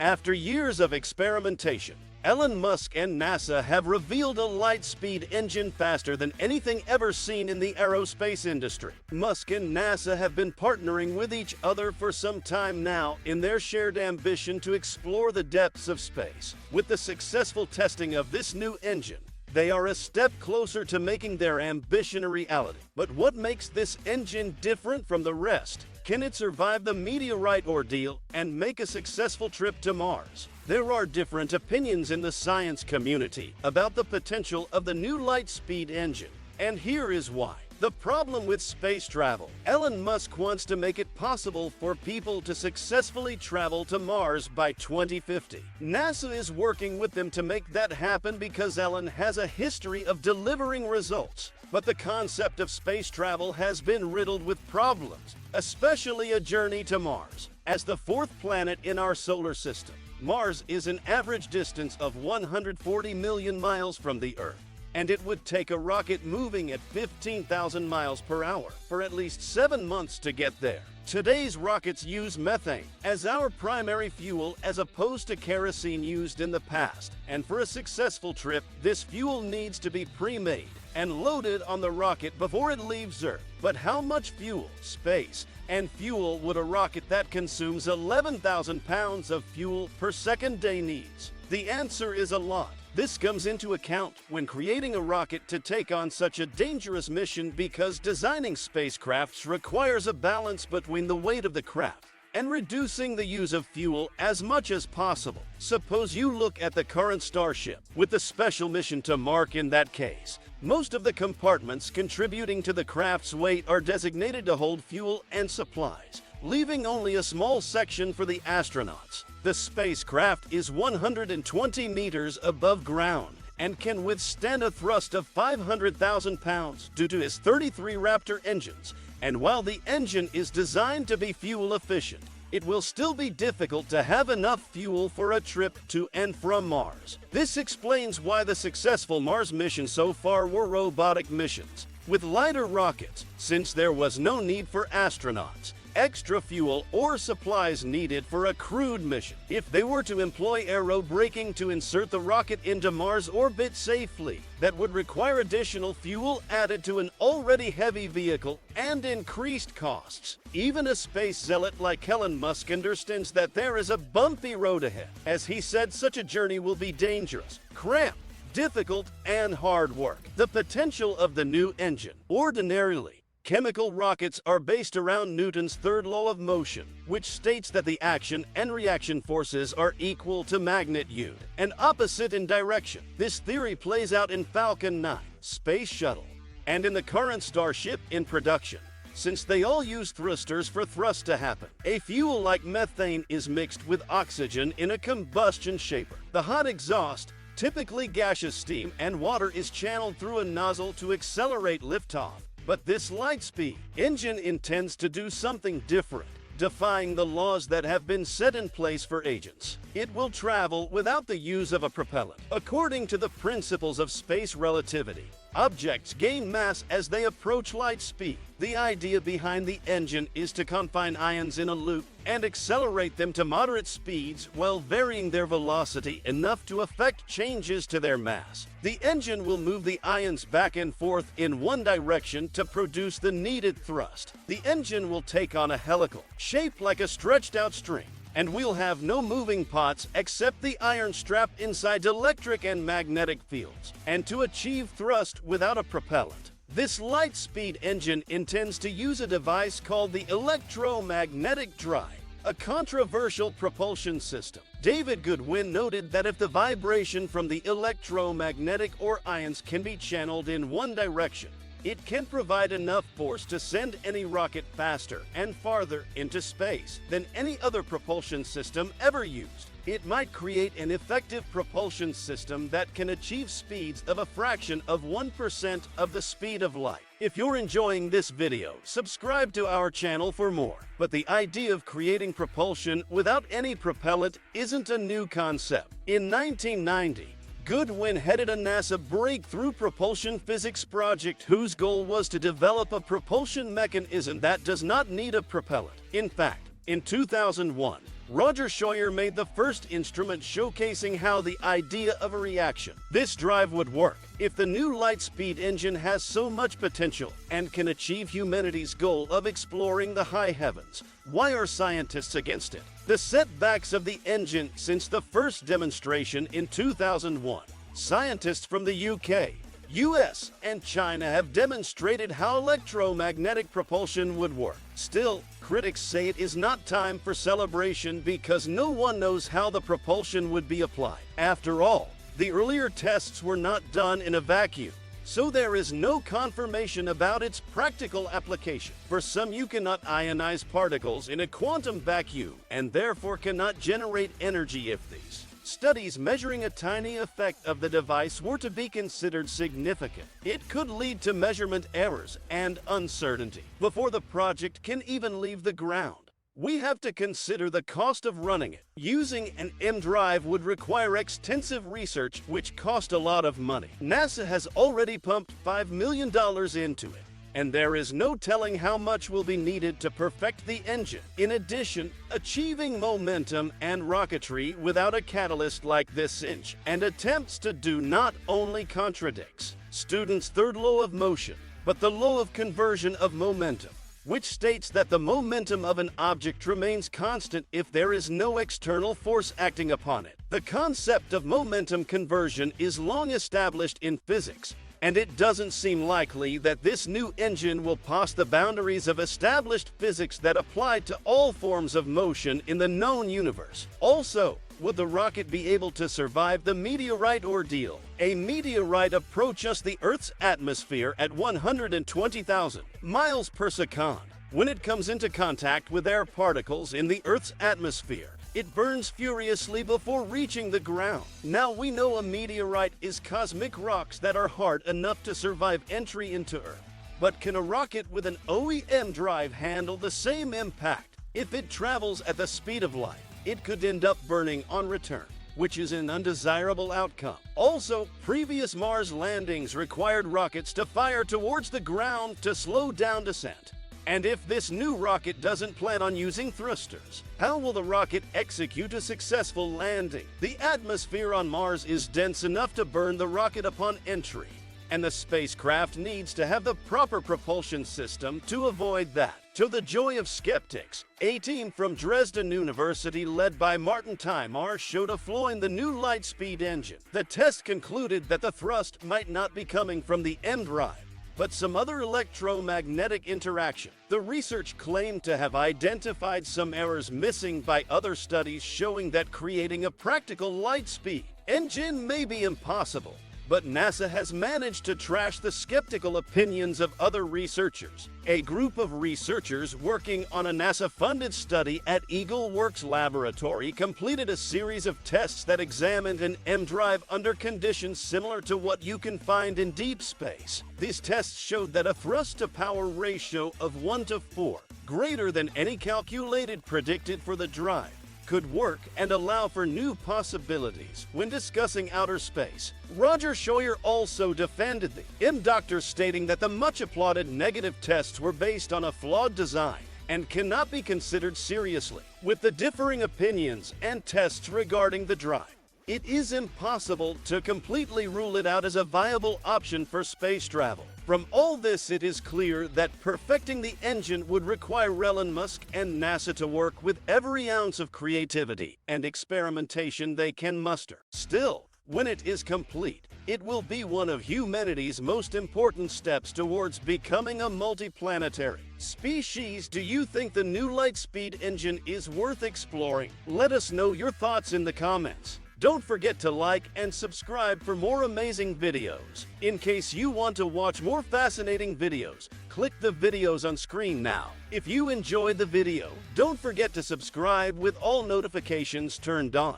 After years of experimentation, Elon Musk and NASA have revealed a light-speed engine faster than anything ever seen in the aerospace industry. Musk and NASA have been partnering with each other for some time now in their shared ambition to explore the depths of space. With the successful testing of this new engine, they are a step closer to making their ambition a reality. But what makes this engine different from the rest? Can it survive the meteorite ordeal and make a successful trip to Mars? There are different opinions in the science community about the potential of the new light-speed engine, and here is why. The problem with space travel. Elon Musk wants to make it possible for people to successfully travel to Mars by 2050. NASA is working with them to make that happen because Elon has a history of delivering results. But the concept of space travel has been riddled with problems, especially a journey to Mars. As the fourth planet in our solar system, Mars is an average distance of 140 million miles from the Earth, and it would take a rocket moving at 15,000 miles per hour for at least 7 months to get there. Today's rockets use methane as our primary fuel as opposed to kerosene used in the past, and for a successful trip, this fuel needs to be pre-made and loaded on the rocket before it leaves Earth. But how much fuel, space, and fuel would a rocket that consumes 11,000 pounds of fuel per second day needs? The answer is a lot. This comes into account when creating a rocket to take on such a dangerous mission because designing spacecrafts requires a balance between the weight of the craft and reducing the use of fuel as much as possible. Suppose you look at the current Starship, with the special mission to Mars in that case. Most of the compartments contributing to the craft's weight are designated to hold fuel and supplies, leaving only a small section for the astronauts. The spacecraft is 120 meters above ground and can withstand a thrust of 500,000 pounds due to its 33 Raptor engines. And while the engine is designed to be fuel efficient, it will still be difficult to have enough fuel for a trip to and from Mars. This explains why the successful Mars missions so far were robotic missions, with lighter rockets, since there was no need for astronauts, extra fuel, or supplies needed for a crewed mission. If they were to employ aerobraking to insert the rocket into Mars orbit safely, that would require additional fuel added to an already heavy vehicle and increased costs. Even a space zealot like Elon Musk understands that there is a bumpy road ahead. As he said, such a journey will be dangerous, cramped, difficult, and hard work. The potential of the new engine. Ordinarily, chemical rockets are based around Newton's third law of motion, which states that the action and reaction forces are equal to magnitude and opposite in direction. This theory plays out in Falcon 9 space shuttle and in the current Starship in production, since they all use thrusters for thrust to happen. A fuel like methane is mixed with oxygen in a combustion chamber. The hot exhaust, typically gaseous steam and water, is channeled through a nozzle to accelerate liftoff. But this light-speed engine intends to do something different, defying the laws that have been set in place for ages. It will travel without the use of a propellant. According to the principles of space relativity, objects gain mass as they approach light speed. The idea behind the engine is to confine ions in a loop and accelerate them to moderate speeds while varying their velocity enough to affect changes to their mass. The engine will move the ions back and forth in one direction to produce the needed thrust. The engine will take on a helical, shaped like a stretched out string, and we'll have no moving parts except the iron strap inside electric and magnetic fields, and to achieve thrust without a propellant. This light-speed engine intends to use a device called the electromagnetic drive, a controversial propulsion system. David Goodwin noted that if the vibration from the electromagnetic or ions can be channeled in one direction, it can provide enough force to send any rocket faster and farther into space than any other propulsion system ever used. It might create an effective propulsion system that can achieve speeds of a fraction of 1% of the speed of light. If you're enjoying this video, subscribe to our channel for more. But the idea of creating propulsion without any propellant isn't a new concept. In 1990, Goodwin headed a NASA breakthrough propulsion physics project whose goal was to develop a propulsion mechanism that does not need a propellant. In fact, In 2001, Roger Scheuer made the first instrument showcasing how the idea of a reaction. This drive would work if the new light-speed engine has so much potential and can achieve humanity's goal of exploring the high heavens. Why are scientists against it? The setbacks of the engine since the first demonstration in 2001. Scientists from the UK, US, and China have demonstrated how electromagnetic propulsion would work. Still, critics say it is not time for celebration because no one knows how the propulsion would be applied. After all, the earlier tests were not done in a vacuum, so there is no confirmation about its practical application. For some, you cannot ionize particles in a quantum vacuum and therefore cannot generate energy if these studies measuring a tiny effect of the device were to be considered significant. It could lead to measurement errors and uncertainty before the project can even leave the ground. We have to consider the cost of running it. Using an M drive would require extensive research, which cost a lot of money. NASA has already pumped $5 million into it, and there is no telling how much will be needed to perfect the engine. In addition, achieving momentum and rocketry without a catalyst like this and attempts to do not only contradicts students' third law of motion, but the law of conversion of momentum, which states that the momentum of an object remains constant if there is no external force acting upon it. The concept of momentum conversion is long established in physics, and it doesn't seem likely that this new engine will pass the boundaries of established physics that apply to all forms of motion in the known universe. Also, would the rocket be able to survive the meteorite ordeal? A meteorite approaches the Earth's atmosphere at 120,000 miles per second. When it comes into contact with air particles in the Earth's atmosphere, it burns furiously before reaching the ground. Now we know a meteorite is cosmic rocks that are hard enough to survive entry into Earth. But can a rocket with an OEM drive handle the same impact? If it travels at the speed of light, it could end up burning on return, which is an undesirable outcome. Also, previous Mars landings required rockets to fire towards the ground to slow down descent. And if this new rocket doesn't plan on using thrusters, how will the rocket execute a successful landing? The atmosphere on Mars is dense enough to burn the rocket upon entry, and the spacecraft needs to have the proper propulsion system to avoid that. To the joy of skeptics, a team from Dresden University led by Martin Timar showed a flaw in the new light-speed engine. The test concluded that the thrust might not be coming from the M drive, but some other electromagnetic interaction. The research claimed to have identified some errors missing by other studies showing that creating a practical light-speed engine may be impossible. But NASA has managed to trash the skeptical opinions of other researchers. A group of researchers working on a NASA-funded study at Eagle Works Laboratory completed a series of tests that examined an M drive under conditions similar to what you can find in deep space. These tests showed that a thrust-to-power ratio of 1:4, greater than any calculated predicted for the drive, could work and allow for new possibilities when discussing outer space. Roger Scheuer also defended the M doctor, stating that the much applauded negative tests were based on a flawed design and cannot be considered seriously. With the differing opinions and tests regarding the drive, it is impossible to completely rule it out as a viable option for space travel. From all this, it is clear that perfecting the engine would require Elon Musk and NASA to work with every ounce of creativity and experimentation they can muster. Still, when it is complete, it will be one of humanity's most important steps towards becoming a multiplanetary species. Do you think the new light-speed engine is worth exploring? Let us know your thoughts in the comments. Don't forget to like and subscribe for more amazing videos. In case you want to watch more fascinating videos, click the videos on screen now. If you enjoyed the video, don't forget to subscribe with all notifications turned on.